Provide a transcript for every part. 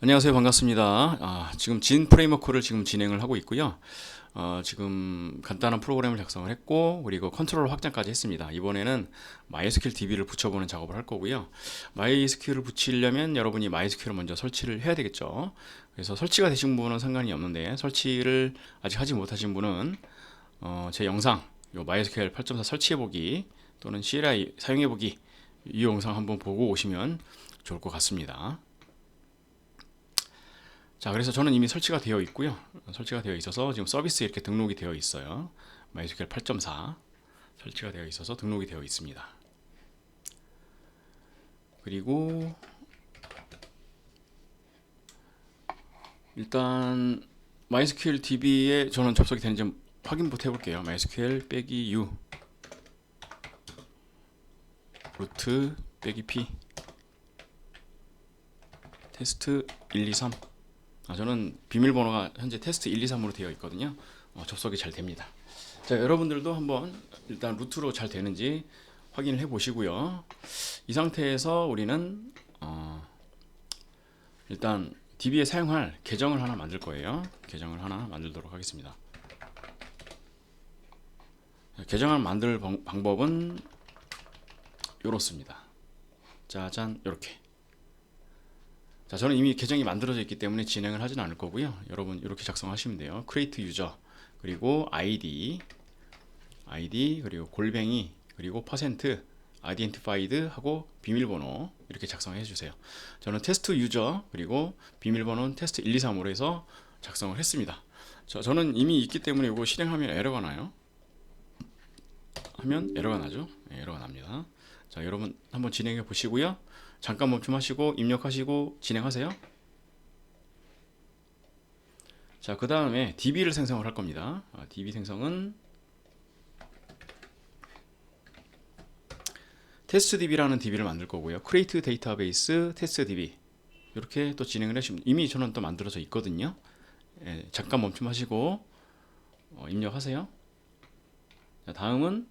안녕하세요. 반갑습니다. 지금 진 프레임워크를 지금 진행을 하고 있고요. 지금 간단한 프로그램을 작성을 했고, 그리고 컨트롤 확장까지 했습니다. 이번에는 MySQL DB를 붙여보는 작업을 할 거고요. MySQL을 붙이려면 여러분이 MySQL을 먼저 설치를 해야 되겠죠. 그래서 설치가 되신 분은 상관이 없는데, 설치를 아직 하지 못하신 분은 제 영상, 요 MySQL 8.4 설치해보기 또는 CLI 사용해보기, 이 영상 한번 보고 오시면 좋을 것 같습니다. 자, 그래서 저는 이미 설치가 되어 있고요. 설치가 되어 있어서 지금 서비스에 이렇게 등록이 되어 있어요. MySQL 8.4 설치가 되어 있어서 등록이 되어 있습니다. 그리고 일단 MySQL DB에 저는 접속이 되는지 확인부터 해볼게요. MySQL 빼기 U 루트 빼기 P 테스트 1, 2, 3. 저는 비밀번호가 현재 테스트 1, 2, 3으로 되어 있거든요. 접속이 잘 됩니다. 자, 여러분들도 한번 일단 루트로 잘 되는지 확인을 해 보시고요. 이 상태에서 우리는 일단 DB에 사용할 계정을 하나 만들 거예요. 계정을 하나 만들도록 하겠습니다. 계정을 만들 방법은 이렇습니다. 짜잔, 이렇게. 자, 저는 이미 계정이 만들어져 있기 때문에 진행을 하진 않을 거고요. 여러분 이렇게 작성하시면 돼요. create user 그리고 id 그리고 골뱅이 그리고 퍼센트 identified 하고 비밀번호 이렇게 작성해 주세요. 저는 테스트 유저 그리고 비밀번호는 테스트 1, 2, 3으로 해서 작성을 했습니다. 저는 이미 있기 때문에 이거 실행하면 에러가 나요. 하면 에러가 나죠. 네, 에러가 납니다. 자, 여러분 한번 진행해 보시고요. 잠깐 멈춤하시고 입력하시고 진행하세요. 자, 그 다음에 DB를 생성을 할 겁니다. DB 생성은 테스트 DB라는 DB를 만들 거고요. create database 테스트 DB 이렇게 또 진행을 하시면 이미 저는 또 만들어져 있거든요. 잠깐 멈춤하시고 입력하세요. 자, 다음은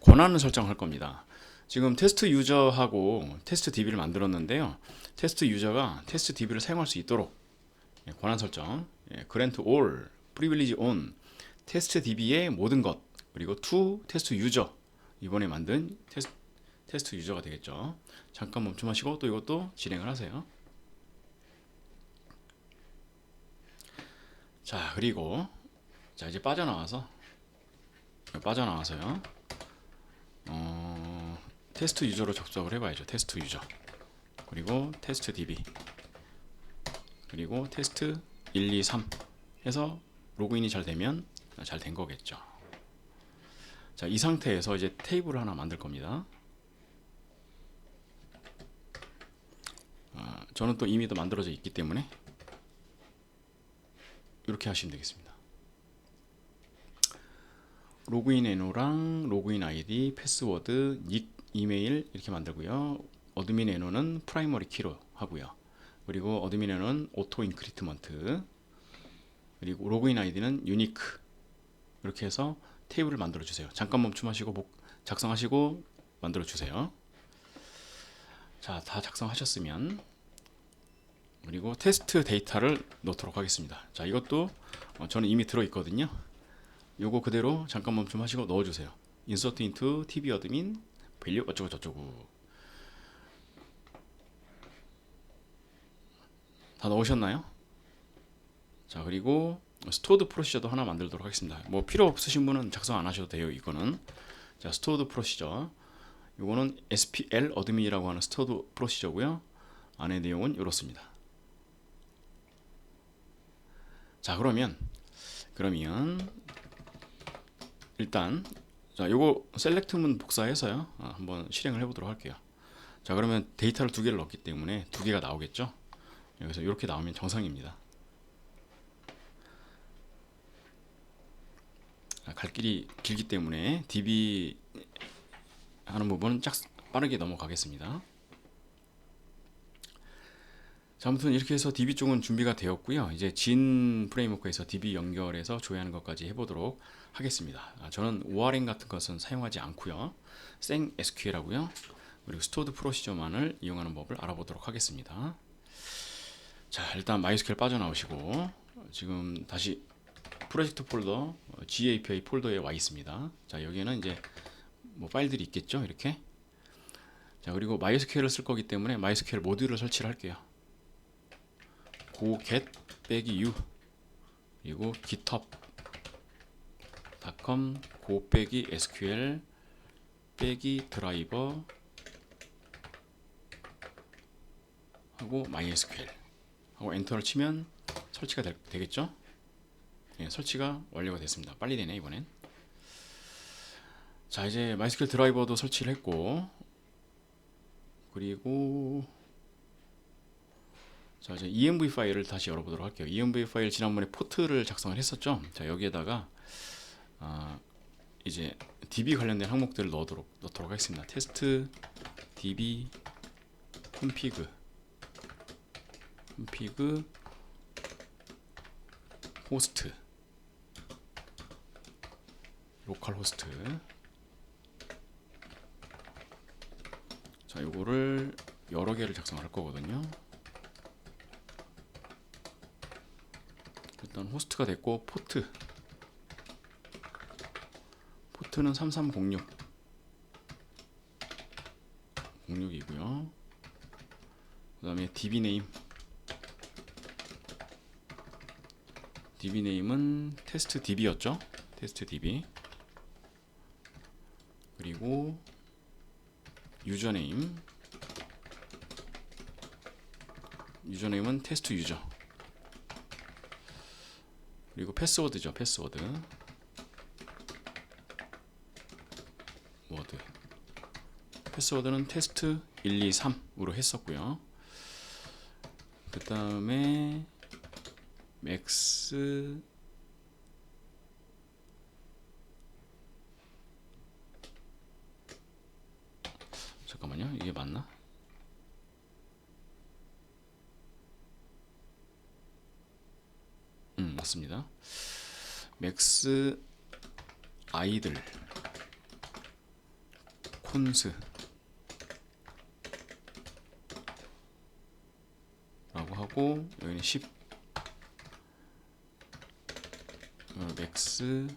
권한을 설정할 겁니다. 지금 테스트 유저하고 테스트 DB를 만들었는데요. 테스트 유저가 테스트 DB를 사용할 수 있도록 권한 설정, grant all, privilege on, 테스트 DB의 모든 것, 그리고 to 테스트 유저 이번에 만든 테스트 유저가 되겠죠. 잠깐 멈춤하시고 또 이것도 진행을 하세요. 자, 그리고 자 이제 빠져나와서요. 테스트 유저로 접속을 해봐야죠. 테스트 유저 그리고 테스트 DB 그리고 테스트 1, 2, 3 해서 로그인이 잘 되면 잘 된 거겠죠. 자, 이 상태에서 이제 테이블을 하나 만들 겁니다. 저는 또 이미 또 만들어져 있기 때문에 이렇게 하시면 되겠습니다. 로그인 애노랑 로그인 아이디, 패스워드, 닉, 이메일 이렇게 만들고요. 어드민 애노는 프라이머리 키로 하고요. 그리고 어드민 애노는 오토 인크리트먼트 그리고 로그인 아이디는 유니크 이렇게 해서 테이블을 만들어 주세요. 잠깐 멈춤하시고 작성하시고 만들어 주세요. 자, 다 작성하셨으면 그리고 테스트 데이터를 넣도록 하겠습니다. 자, 이것도 저는 이미 들어 있거든요. 요거 그대로 잠깐 멈춤하시고 넣어 주세요. insert into tb admin value 어쩌고 저쩌고 다 넣으셨나요? 자, 그리고 스토어드 프로시저도 하나 만들도록 하겠습니다. 뭐 필요 없으신 분은 작성 안 하셔도 돼요. 이거는 자, 스토어드 프로시저 이거는 SPL 어드민이라고 하는 스토어드 프로시저고요. 안의 내용은 이렇습니다. 자, 그러면 일단 자, 요거 셀렉트문 복사해서요. 한번 실행을 해보도록 할게요. 자, 그러면 데이터를 두 개를 넣었기 때문에 두 개가 나오겠죠. 여기서 이렇게 나오면 정상입니다. 갈 길이 길기 때문에 DB 하는 부분은 빠르게 넘어가겠습니다. 자, 아무튼 이렇게 해서 DB 쪽은 준비가 되었고요. 이제 진 프레임워크에서 DB 연결해서 조회하는 것까지 해보도록 하겠습니다. 저는 ORM 같은 것은 사용하지 않고요. 생 SQL 하고요. 그리고 스토어드 프로시저만을 이용하는 법을 알아보도록 하겠습니다. 자, 일단 MySQL 빠져나오시고 지금 다시 프로젝트 폴더 GAPI 폴더에 와 있습니다. 자, 여기에는 이제 뭐 파일들이 있겠죠, 이렇게. 자, 그리고 MySQL을 쓸 거기 때문에 MySQL 모듈을 설치를 할게요. go get -u 그리고 github.com go -sql -driver 하고 MySQL 하고 엔터를 치면 설치가 되겠죠? 네, 설치가 완료가 됐습니다. 빨리 되네 이번엔. 자, 이제 MySQL 드라이버도 설치를 했고, 그리고 자, 이제 env 파일을 다시 열어보도록 할게요. env 파일 지난번에 포트를 작성을 했었죠. 자, 여기에다가 이제 db 관련된 항목들을 넣도록 하겠습니다. 테스트 db config 호스트 로컬 호스트. 자, 요거를 여러 개를 작성할 거거든요. 일단 호스트가 됐고, 포트는 3306이고요. 그 다음에 db 네임은 테스트 db였죠. 테스트 db. 그리고 유저네임은 테스트 유저. 그리고 패스워드죠. 패스워드는 테스트 123으로 했었고요. 그 다음에 맥스 잠깐만요, 이게 맞나? 맞습니다. 맥스 아이들 콘스 라고 하고, 여기는 10 맥스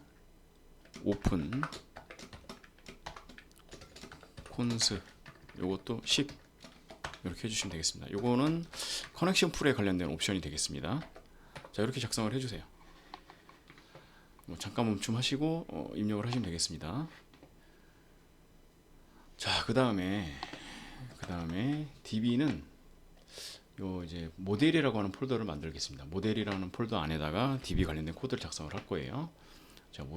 오픈 콘스 요것도 10 이렇게 해주시면 되겠습니다. 요거는 커넥션 풀에 관련된 옵션이 되겠습니다. 자, 이렇게 작성을 해주세요. 잠깐 멈춤하시고 입력을 하시면 되겠습니다. 자, 그 다음에 db는 요 이제 모델이라고 하는 폴더를 만들겠습니다. 모델이라는 폴더 안에다가 db 관련된 코드를 작성을 할 거예요. 자,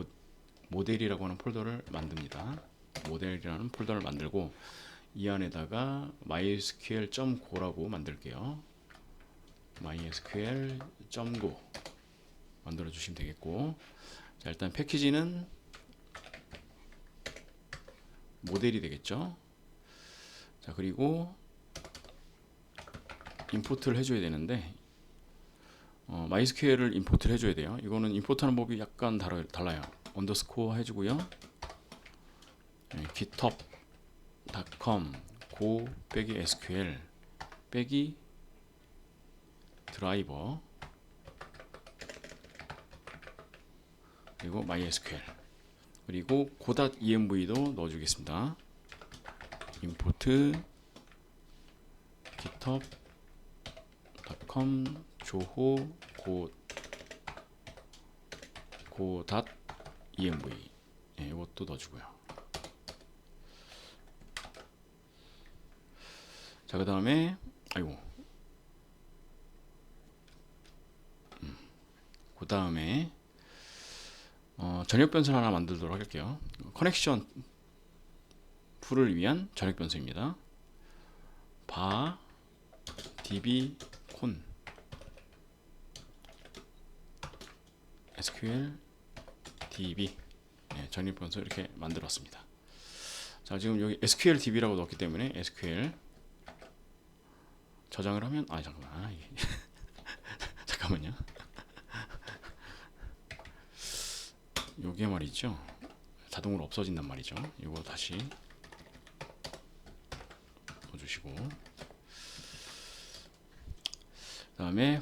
모델이라고 하는 폴더를 만듭니다. 모델이라는 폴더를 만들고, 이 안에다가 mysql.go라고 만들게요. mysql.go 만들어 주시면 되겠고, 자, 일단 패키지는 모델이 되겠죠. 자, 그리고 임포트를 해줘야 되는데, MySQL을 임포트를 해줘야 돼요. 이거는 임포트하는 법이 약간 달라요. 언더스코어 해주고요. 네, github.com go -sql -driver 그리고 MySQL 그리고 go.env도 넣어주겠습니다. import github.com 조호 go.env 네, 이것도 넣어주고요. 자, 그 다음에 그 다음에 전역 변수를 하나 만들도록 할게요. 커넥션 풀을 위한 전역 변수입니다. 바 db con sql db 네, 전역 변수 이렇게 만들었습니다. 자, 지금 여기 sql db라고 넣었기 때문에 sql 저장을 하면 잠깐만 잠깐만요. 요게 말이죠, 자동으로 없어진단 말이죠. 이거 다시 주시고, 그 다음에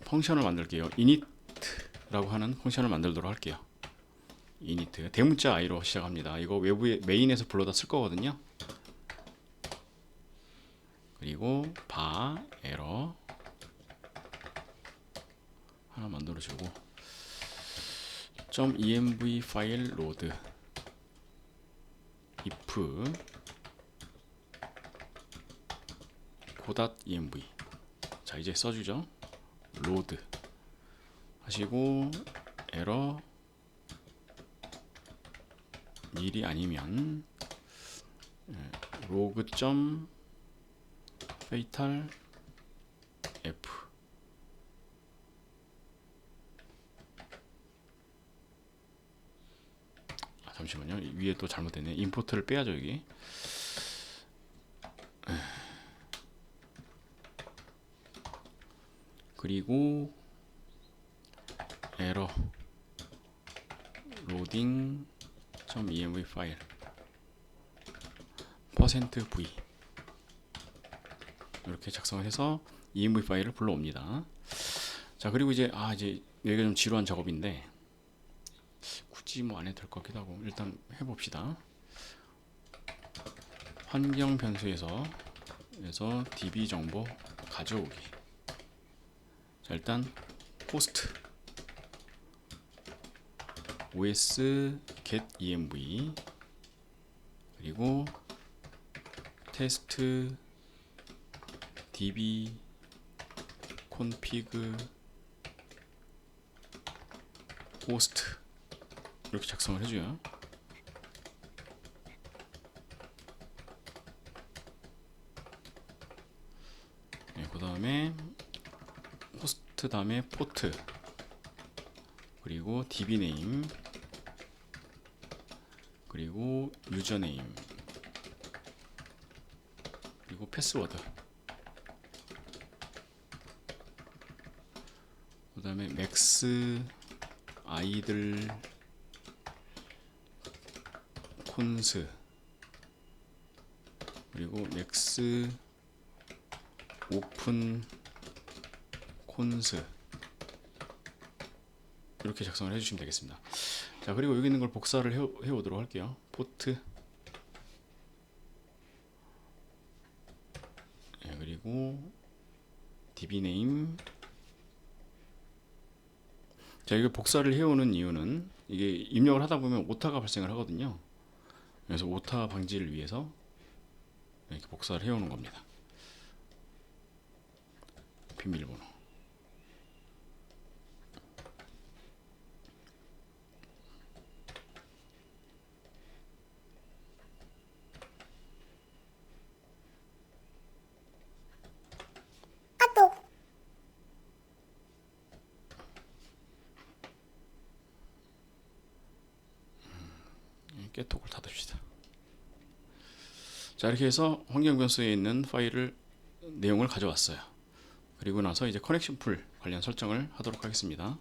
펑션을 만들게요. init라고 하는 펑션을 만들도록 할게요. init 대문자 i로 시작합니다. 이거 외부에 메인에서 불러다 쓸 거거든요. 그리고 바 에러 하나 만들어주고 .env 파일 로드 if .env 자 이제 써주죠. 로드 하시고 에러 일이 아니면 로그 점 fatal f 잠시만요. 위에 또 잘못됐네. 임포트를 빼야죠 여기. 그리고 에러 로딩 .env 파일 %v 이렇게 작성을 해서 env 파일을 불러옵니다. 자 그리고 이제 여기가 좀 지루한 작업인데 굳이 뭐 안 해도 될 것 같기도 하고 일단 해봅시다. 환경 변수에서 db 정보 가져오기. 자 일단 host os get env 그리고 test db config host 이렇게 작성을 해줘요. 네, 그 다음에 호스트 다음에 포트 그리고 db 네임 그리고 유저 네임 그리고 패스워드 그 다음에 맥스 아이들 콘스 그리고 맥스 오픈 콘스 이렇게 작성을 해주시면 되겠습니다. 자 그리고 여기 있는 걸 복사를 해오도록 할게요. 포트 그리고 db 네임 자 이거 복사를 해오는 이유는 이게 입력을 하다 보면 오타가 발생을 하거든요. 그래서 오타 방지를 위해서 이렇게 복사를 해오는 겁니다. 비밀번호 깨톡을 닫읍시다. 자 이렇게 해서 환경 변수에 있는 파일을 내용을 가져왔어요. 그리고 나서 이제 커넥션 풀 관련 설정을 하도록 하겠습니다.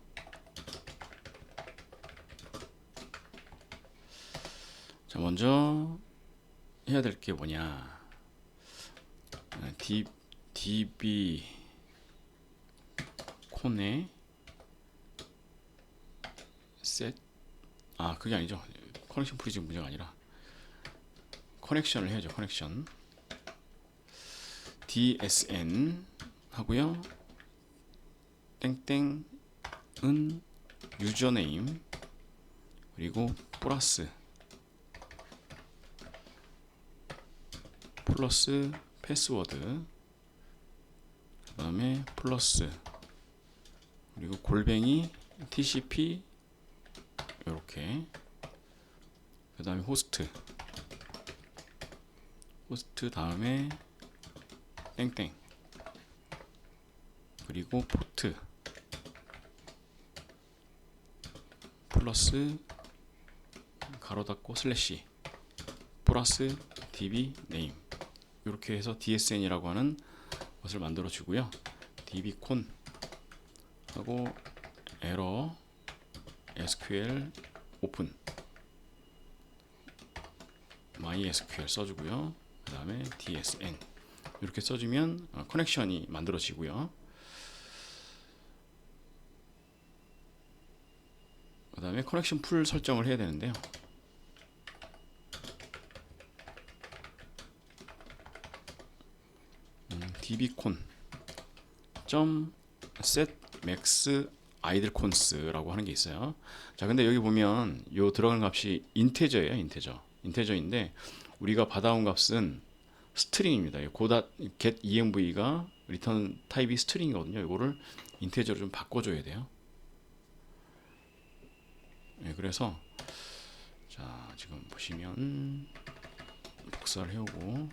자 먼저 해야 될 게 뭐냐 db 콘에 set 그게 아니죠. 커넥션 풀이 지금 문제가 아니라 커넥션을 해야죠. 커넥션 dsn 하고요. 땡땡은 유저네임 그리고 플러스 패스워드 그 다음에 플러스 그리고 골뱅이 tcp 이렇게 그 다음에 호스트 다음에 땡땡 그리고 포트 플러스 가로 닫고 슬래시 플러스 db 네임 이렇게 해서 dsn이라고 하는 것을 만들어 주고요. db 콘 하고 에러 sql 오픈 MySQL 써주고요. 그 다음에 dsn 이렇게 써주면 커넥션이 만들어지고요. 그 다음에 커넥션 풀 설정을 해야 되는데요. dbcon set max idle cons라고 하는 게 있어요. 자, 근데 여기 보면 요 들어가는 값이 인테저예요. 인테저인데 우리가 받아온 값은 스트링입니다. get env가 리턴 타입이 스트링이거든요. 이거를 인테저로 좀 바꿔줘야 돼요. 네, 그래서 자, 지금 보시면 복사를 해오고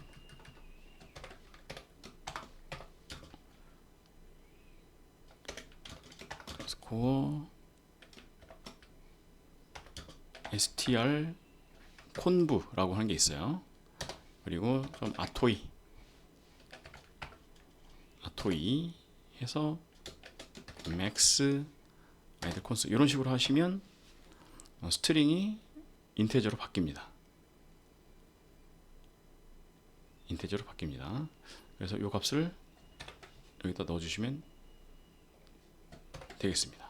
스코어 str 콘브라고 하는 게 있어요. 그리고 좀 아토이 해서 맥스 아이들 콘스 이런 식으로 하시면 스트링이 인테저로 바뀝니다. 그래서 이 값을 여기다 넣어주시면 되겠습니다.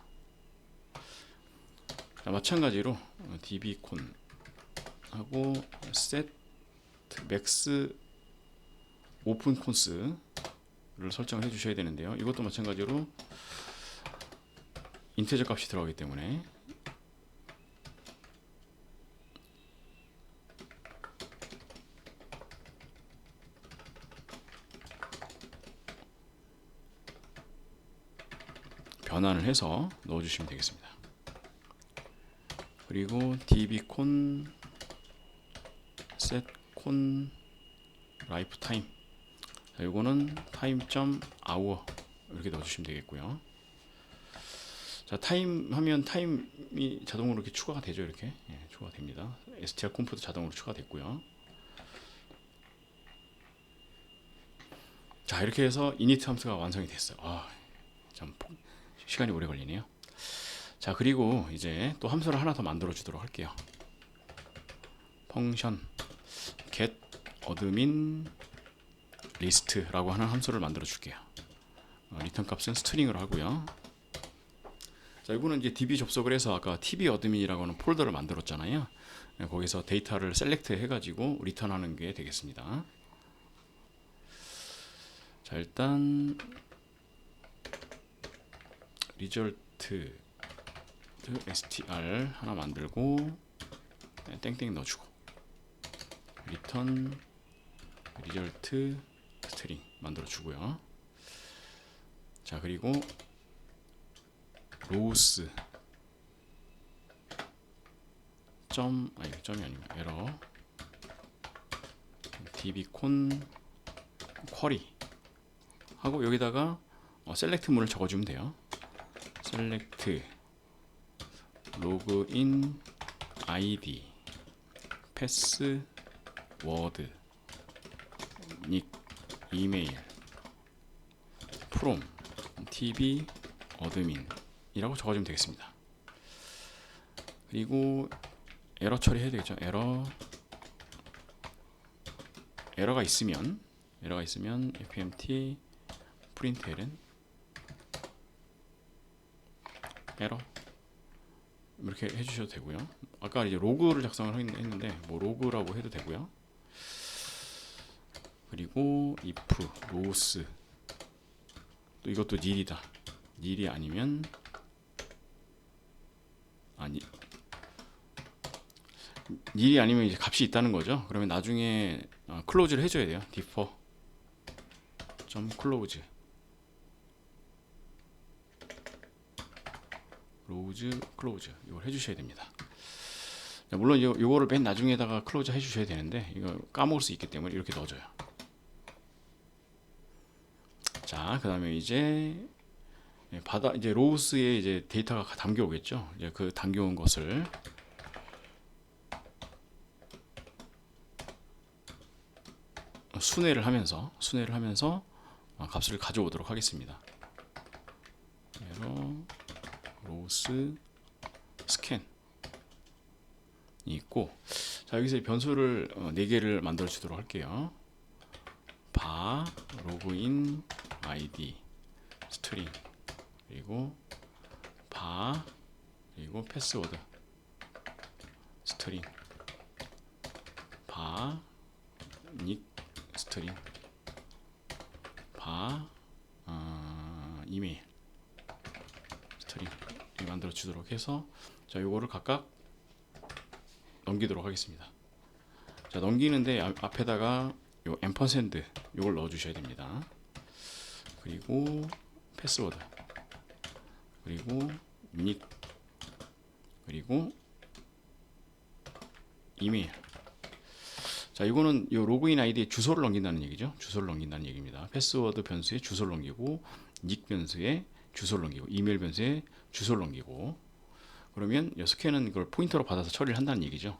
자, 마찬가지로 dbcon 하고 set max open cons를 설정을 해주셔야 되는데요. 이것도 마찬가지로 인테저 값이 들어가기 때문에 변환을 해서 넣어주시면 되겠습니다. 그리고 dbcon set con lifetime, 자, 이거는 time.hour 이렇게 넣어주시면 되겠고요. 자, 타임 하면 타임이 자동으로 이렇게 추가가 되죠. 이렇게 추가가 됩니다. str 콤프도 자동으로 추가됐고요. 자, 이렇게 해서 init 함수가 완성이 됐어요. 참 시간이 오래 걸리네요. 자, 그리고 이제 또 함수를 하나 더 만들어 주도록 할게요. 펑션 get admin list라고 하는 함수를 만들어 줄게요. 리턴 값은 스트링으로 하고요. 자, 이거는 이제 db 접속을 해서 아까 tb admin이라고 하는 폴더를 만들었잖아요. 거기서 데이터를 셀렉트 해가지고 리턴하는 게 되겠습니다. 자, 일단 result str 하나 만들고 땡땡 넣어주고 return result string 만들어 주고요. 자, 그리고 loss 점이 아니고 에러 dbcon query 하고 여기다가 셀렉트 문을 적어주면 돼요. select login id password nick 이메일 from tb admin 이라고 적어주면 되겠습니다. 그리고 에러 처리해야 되겠죠. 에러가 있으면 fmt println 에러 이렇게 해주셔도 되고요. 아까 이제 로그를 작성을 했는데 뭐 로그라고 해도 되고요. 그리고 if loss 또 이것도 nil이다. nil이 아니면 nil이 아니면 이제 값이 있다는 거죠. 그러면 나중에 클로즈를 해줘야 돼요. differ close 클로즈 이걸 해주셔야 됩니다. 물론 이거를 맨 나중에다가 클로즈 해주셔야 되는데 이거 까먹을 수 있기 때문에 이렇게 넣어줘요. 자, 그 다음에 이제 이제 로우스에 이제 데이터가 담겨오겠죠. 이제 그 담겨온 것을 순회를 하면서 값을 가져오도록 하겠습니다. 로우스 스캔이 있고, 자, 여기서 변수를 4개를 만들어 주도록 할게요. 바 로그인 아이디 스트링 그리고 바 그리고 패스워드 스트링 바 닉 스트링 바 이메일 스트링 이렇게 만들어 주도록 해서 자 요거를 각각 넘기도록 하겠습니다. 자 넘기는데 앞에다가 요 앰퍼샌드 요걸 넣어 주셔야 됩니다. 그리고 패스워드 그리고 닉 그리고 이메일. 자 이거는 요 로그인 아이디에 주소를 넘긴다는 얘기죠. 주소를 넘긴다는 얘기입니다. 패스워드 변수에 주소를 넘기고 닉 변수에 주소를 넘기고 이메일 변수에 주소를 넘기고 그러면 6개는 이걸 포인터로 받아서 처리를 한다는 얘기죠.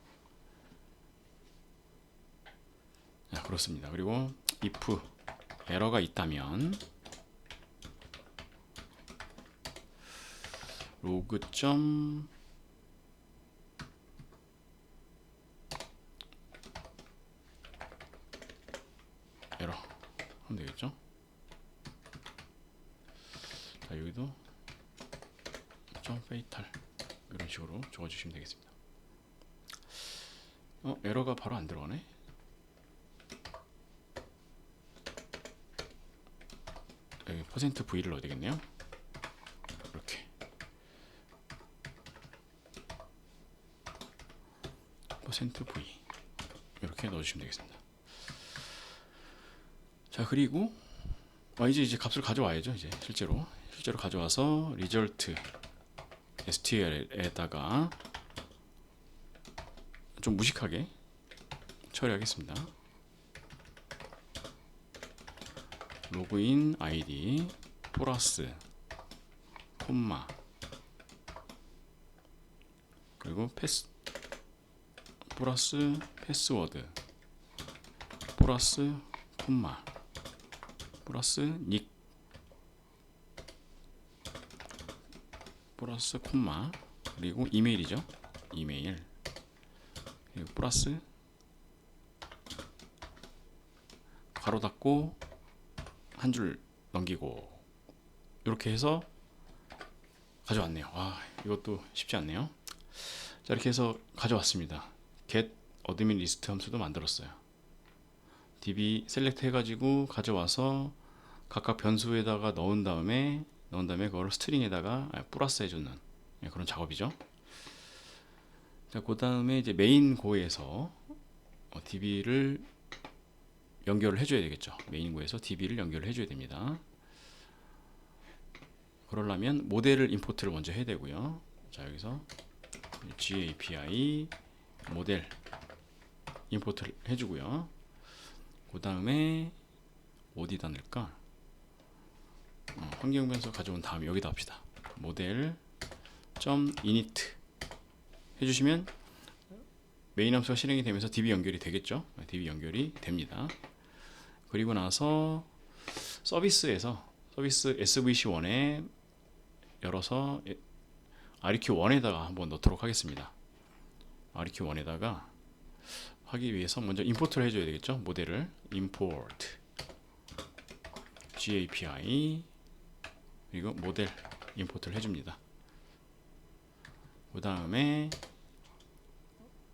자, 그렇습니다. 그리고 if 에러가 있다면 로그 점 에러 하면 되겠죠. 자 여기도 점 페이탈 이런 식으로 적어주시면 되겠습니다. 에러가 바로 안 들어가네. 여기 %v를 넣어야 되겠네요. 이렇게 %v 이렇게 넣어주시면 되겠습니다. 자 그리고 이제 값을 가져와야죠. 이제 실제로 가져와서 result str에다가 좀 무식하게 처리하겠습니다. 로그인 아이디 플러스 콤마 그리고 플러스 패스워드 플러스 콤마 플러스 닉 플러스 콤마 그리고 이메일이죠. 이메일 그리고 플러스 가로 닫고 한 줄 넘기고 이렇게 해서 가져왔네요. 이것도 쉽지 않네요. 자 이렇게 해서 가져왔습니다. get admin list 함수도 만들었어요. db 셀렉트 해가지고 가져와서 각각 변수에다가 넣은 다음에 그걸 스트링에다가 플러스 해주는 그런 작업이죠. 자, 그 다음에 이제 메인 고에서 db를 연결을 해줘야 되겠죠. 메인 고에서 db를 연결을 해줘야 됩니다. 그러려면 모델을 임포트를 먼저 해야 되고요. 자 여기서 GAPI 모델 임포트를 해주고요. 그 다음에 어디다 넣을까? 환경 변수 가져온 다음에 여기다 합시다. 모델 .init 해주시면 메인 함수가 실행이 되면서 db 연결이 되겠죠. db 연결이 됩니다. 그리고 나서 서비스에서 서비스 svc1에 열어서 REQ1에다가 한번 넣도록 하겠습니다. REQ1에다가 하기 위해서 먼저 임포트를 해줘야 되겠죠. 모델을 import GAPI 그리고 모델 임포트를 해줍니다. 그 다음에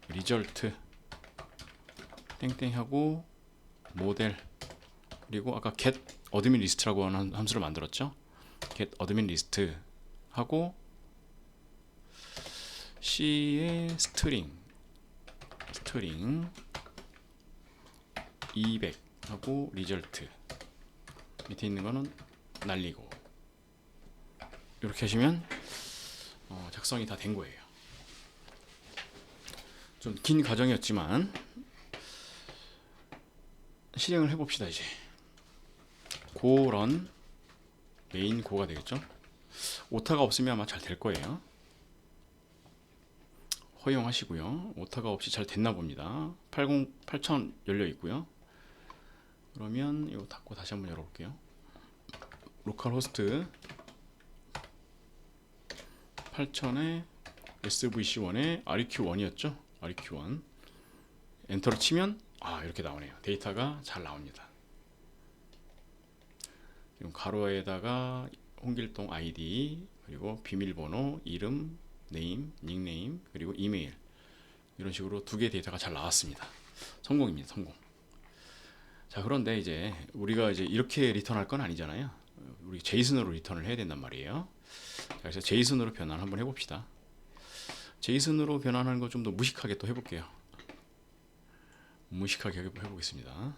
result 땡땡 하고 모델 그리고 아까 get admin list라고 하는 함수를 만들었죠. get admin list 하고 C의 string 200 하고 result 밑에 있는 거는 날리고 이렇게 하시면 작성이 다 된 거예요. 좀 긴 과정이었지만 실행을 해봅시다. 이제 고런 메인 고가 되겠죠. 오타가 없으면 아마 잘 될 거예요. 허용하시고요. 오타가 없이 잘 됐나 봅니다. 8000 열려 있고요. 그러면 이거 닫고 다시 한번 열어볼게요. 로컬 호스트 8000에 svc1에 req1이었죠. req1 엔터를 치면 이렇게 나오네요. 데이터가 잘 나옵니다. 그리고 가로에다가 홍길동 아이디, 그리고 비밀번호, 이름, 네임, 닉네임, 그리고 이메일, 이런 식으로 두 개의 데이터가 잘 나왔습니다. 성공입니다. 성공. 자, 그런데 이제 우리가 이제 이렇게 리턴할 건 아니잖아요. 우리 제이슨으로 리턴을 해야 된단 말이에요. 자, 그래서 제이슨으로 변환 한번 해봅시다. 제이슨으로 변환하는 거 좀 더 무식하게 또 해볼게요. 무식하게 해보겠습니다.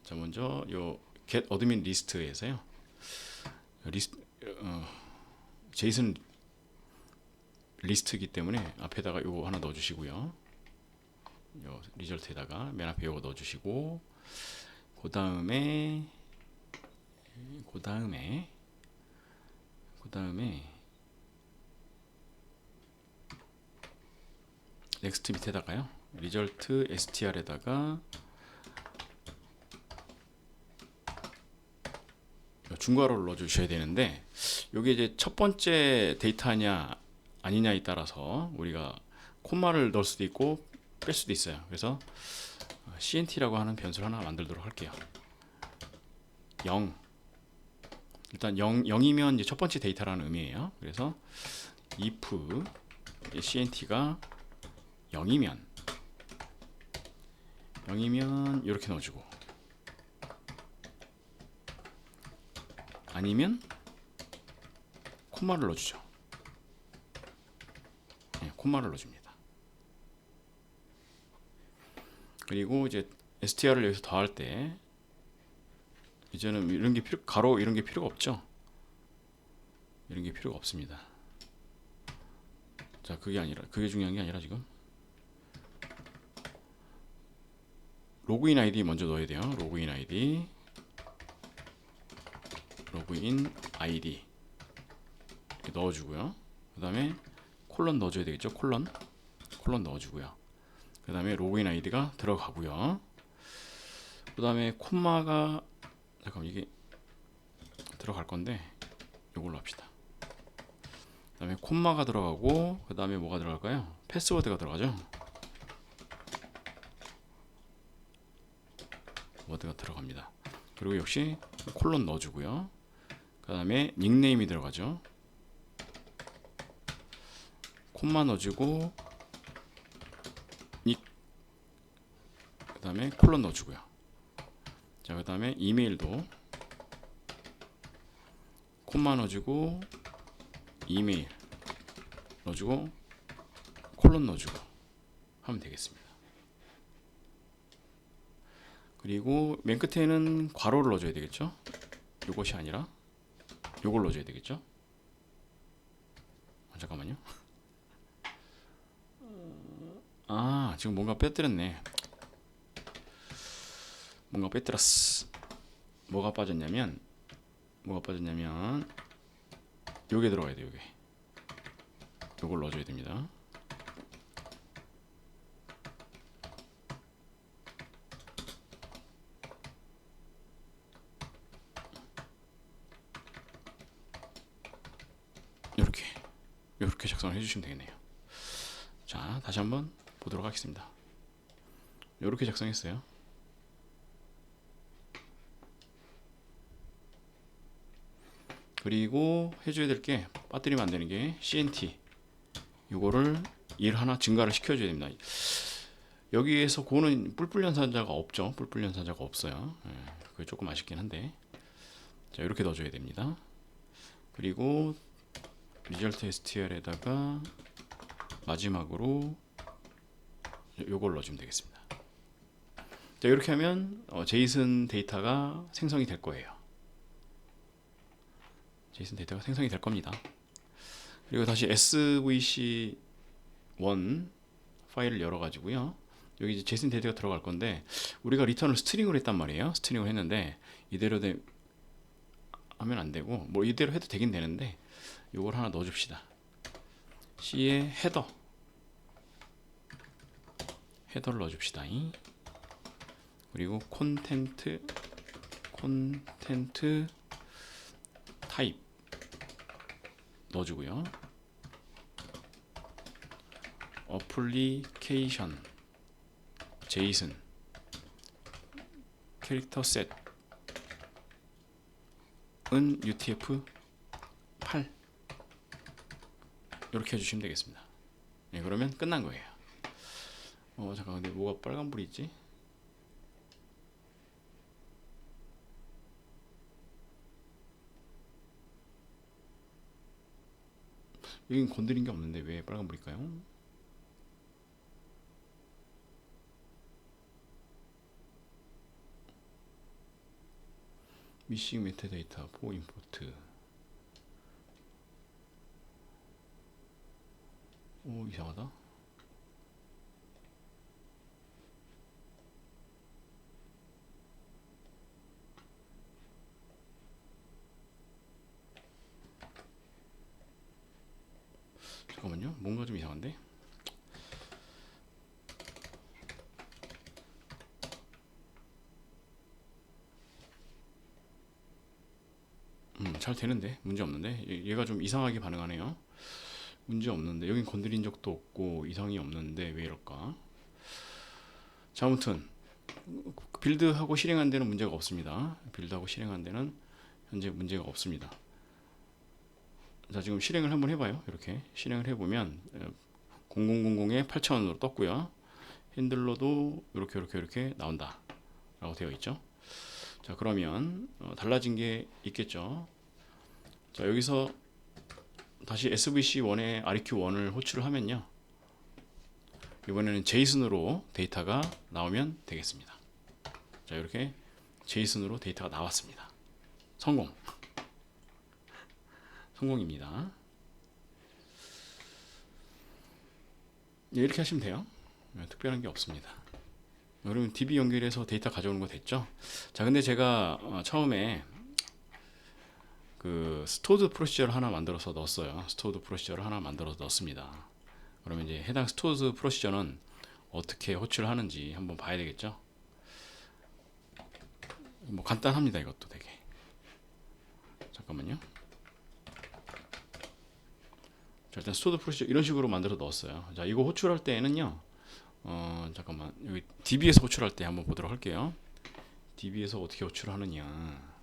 자, 먼저 요 get admin list에서요. 리스트, 제이슨 리스트이기 때문에 앞에다가 요거 하나 넣어주시고요. 요 리절트에다가 맨 앞에 요거 넣어주시고, 그 다음에 넥스트 밑에다가요. 리절트 str에다가 중괄호를 넣어주셔야 되는데, 이게 이제 첫 번째 데이터냐 아니냐에 따라서 우리가 콤마를 넣을 수도 있고 뺄 수도 있어요. 그래서 cnt라고 하는 변수를 하나 만들도록 할게요. 0. 일단 0이면 이제 첫 번째 데이터라는 의미예요. 그래서 if cnt가 0이면 이렇게 넣어주고, 아니면 콤마를 넣어주죠. 네, 콤마를 넣어줍니다. 그리고 이제 str을 여기서 더할 때 이제는 이런 게 가로 이런 게 필요가 없죠. 이런 게 필요가 없습니다. 자, 그게 중요한 게 아니라 지금 로그인 아이디 먼저 넣어야 돼요. 로그인 아이디 이렇게 넣어주고요. 그 다음에 콜론 넣어줘야 되겠죠. 콜론 넣어주고요. 그 다음에 로그인 아이디가 들어가고요. 그 다음에 콤마가, 잠깐만, 이게 들어갈 건데 이걸로 합시다. 그 다음에 콤마가 들어가고, 그 다음에 뭐가 들어갈까요? 패스워드가 들어가죠. 워드가 들어갑니다. 그리고 역시 콜론 넣어주고요. 그 다음에 닉네임이 들어가죠. 콤마 넣어주고, 그 다음에 콜론 넣어주고요. 자, 그 다음에 이메일도 콤마 넣어주고, 이메일 넣어주고, 콜론 넣어주고 하면 되겠습니다. 그리고 맨 끝에는 괄호를 넣어줘야 되겠죠. 이것이 아니라 이걸 넣어줘야 되겠죠. 잠깐만요. 지금 뭔가 빼뜨렸네. 뭔가 빼뜨렸어. 뭐가 빠졌냐면 요게 들어가야 돼요. 요걸 넣어줘야 됩니다. 이렇게 작성을 해주시면 되겠네요. 자, 다시 한번 보도록 하겠습니다. 이렇게 작성했어요. 그리고 해줘야 될 게, 빠뜨리면 안 되는 게 cnt, 이거를 일 하나 증가를 시켜줘야 됩니다. 여기에서 고는 뿔뿔 연산자가 없죠. 뿔뿔 연산자가 없어요. 그게 조금 아쉽긴 한데, 자, 이렇게 넣어줘야 됩니다. 그리고 리절트 str에다가 마지막으로 요걸 넣어주면 되겠습니다. 자, 이렇게 하면 제이슨 데이터가 생성이 될 거예요. 제이슨 데이터가 생성이 될 겁니다. 그리고 다시 svc1 파일을 열어가지고요. 여기 이제 제이슨 데이터가 들어갈 건데, 우리가 리턴을 스트링으로 했단 말이에요. 스트링을 했는데 이대로 하면 안 되고, 뭐 이대로 해도 되긴 되는데, 요걸 하나 넣어줍시다. C에 헤더를 넣어줍시다. 그리고 콘텐트 타입 넣어주고요. 어플리케이션 제이슨 캐릭터 셋 UTF-8 이렇게 해주시면 되겠습니다. 네, 그러면 끝난 거예요. 잠깐, 근데 뭐가 빨간불이 있지? 여긴 건드린 게 없는데 왜 빨간불일까요? 미싱 메타데이터 포 임포트. 오, 이상하다. 잠깐만요, 뭔가 좀 이상한데? 잘 되는데 문제 없는데 얘가 좀 이상하게 반응하네요. 문제 없는데 여긴 건드린 적도 없고 이상이 없는데 왜 이럴까? 자, 아무튼 빌드하고 실행한 데는 문제가 없습니다. 빌드하고 실행한 데는 현재 문제가 없습니다. 자, 지금 실행을 한번 해봐요. 이렇게 실행을 해보면 0000에 8000원으로 떴고요. 핸들러도 이렇게 나온다 라고 되어 있죠. 자, 그러면 달라진 게 있겠죠. 자, 여기서 다시 SVC1에 REQ1을 호출을 하면요, 이번에는 제이슨으로 데이터가 나오면 되겠습니다. 자, 이렇게 제이슨으로 데이터가 나왔습니다. 성공입니다. 이렇게 하시면 돼요. 특별한 게 없습니다. 그러면 DB 연결해서 데이터 가져오는 거 됐죠? 자, 근데 제가 처음에 그 스토어드 프로시저를 하나 만들어서 넣었어요. 스토어드 프로시저를 하나 만들어서 넣었습니다. 그러면 이제 해당 스토어드 프로시저는 어떻게 호출하는지 한번 봐야 되겠죠? 뭐 간단합니다. 이것도 되게. 잠깐만요. 자, 일단 스토어드 프로시저 이런 식으로 만들어 넣었어요. 자, 이거 호출할 때에는요, 잠깐만, 여기 DB에서 호출할 때 한번 보도록 할게요. DB에서 어떻게 호출하느냐.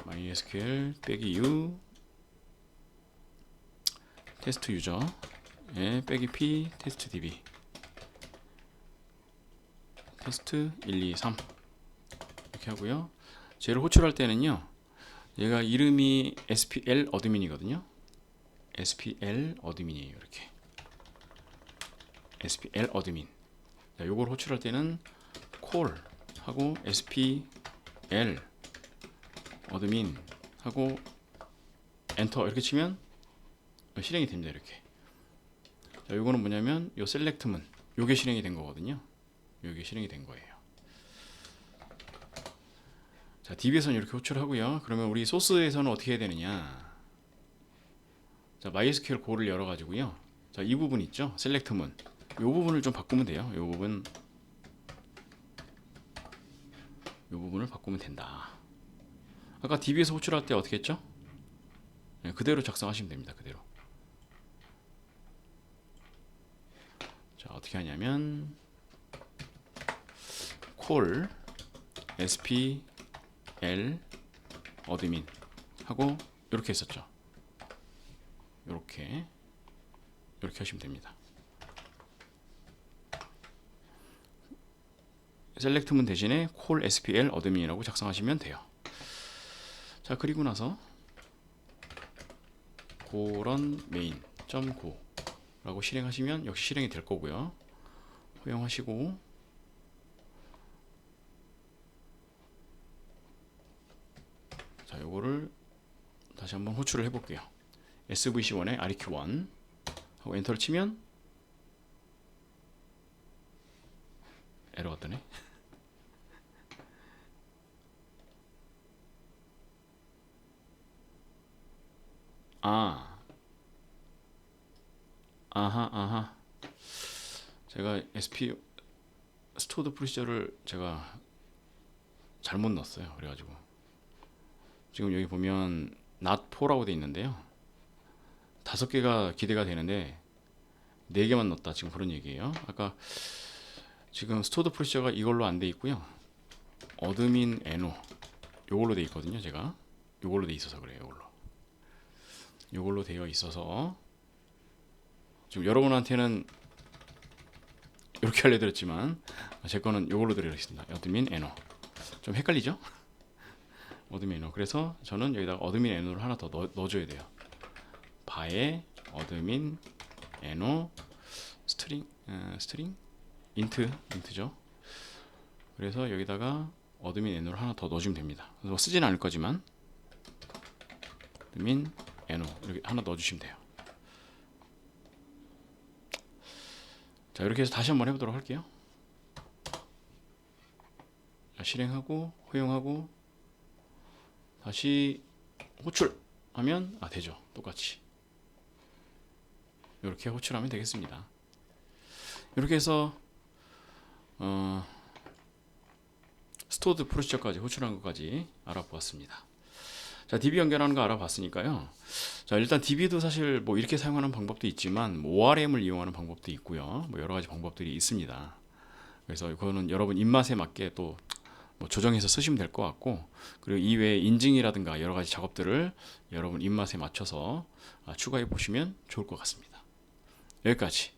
MySQL 빼기 U 테스트 유저 빼기 P 테스트 DB 테스트 1, 2, 3 이렇게 하고요. 쟤를 호출할 때는요, 얘가 이름이 SPL 어드민이거든요. SPL 어드민이에요. 이렇게 SPL 어드민. 자, 요걸 호출할 때는 call 하고 SPL 어드민 하고 엔터 이렇게 치면 실행이 됩니다. 이렇게. 자, 요거는 뭐냐면 요 셀렉트문 요게 실행이 된 거거든요. 요게 실행이 된 거예요. 자, DB에서는 이렇게 호출을 하고요. 그러면 우리 소스에서는 어떻게 해야 되느냐. 자, MySQL 고를 열어 가지고요. 자, 이 부분 있죠? 셀렉트문. 요 부분을 좀 바꾸면 돼요. 요 부분을 바꾸면 된다. 아까 DB에서 호출할 때 어떻게 했죠? 네, 그대로 작성하시면 됩니다. 그대로. 자, 어떻게 하냐면 call spl 어드민 하고 이렇게 했었죠. 이렇게 하시면 됩니다. 셀렉트문 대신에 call spl 어드민이라고 작성하시면 돼요. 자, 그리고 나서 고런 main.go 라고 실행하시면 역시 실행이 될 거고요. 허용하시고 자, 요거를 다시 한번 호출을 해 볼게요. SVC1에 REQ1 하고 엔터를 치면 에러가 뜨네. 아하. 제가 SP 스토어드 프로시저를 제가 잘못 넣었어요. 그래가지고 지금 여기 보면 not 4라고 돼 있는데요. 5개가 기대가 되는데 4개만 넣었다. 지금 그런 얘기예요. 아까 지금 스토어드 프로시저가 이걸로 안 돼 있고요. 어드민 NO 요걸로 돼 있거든요. 제가 요걸로 돼 있어서 그래요. 요걸로 되어 있어서 지금 여러분한테는 이렇게 알려드렸지만 제 거는 요걸로 드리겠습니다. 어드민 에너. 좀 헷갈리죠? 어드민 에너. 그래서 저는 여기다가 어드민 에너를 하나 더 넣어줘야 돼요. 바에 어드민 에너 스트링 인트죠. 그래서 여기다가 어드민 에너를 하나 더 넣어주면 됩니다. 그래서 쓰지는 않을 거지만 어드민 에너 이렇게 하나 넣어주시면 돼요. 자, 이렇게 해서 다시 한번 해보도록 할게요. 자, 실행하고 허용하고 다시 호출하면 되죠. 똑같이 이렇게 호출하면 되겠습니다. 이렇게 해서 스토어드 프로시저까지 호출한 것까지 알아보았습니다. 자, DB 연결하는 거 알아봤으니까요. 자, 일단 DB도 사실 뭐 이렇게 사용하는 방법도 있지만 ORM을 이용하는 방법도 있고요. 뭐 여러 가지 방법들이 있습니다. 그래서 이거는 여러분 입맛에 맞게 또 뭐 조정해서 쓰시면 될 것 같고, 그리고 이외에 인증이라든가 여러 가지 작업들을 여러분 입맛에 맞춰서 추가해 보시면 좋을 것 같습니다. 여기까지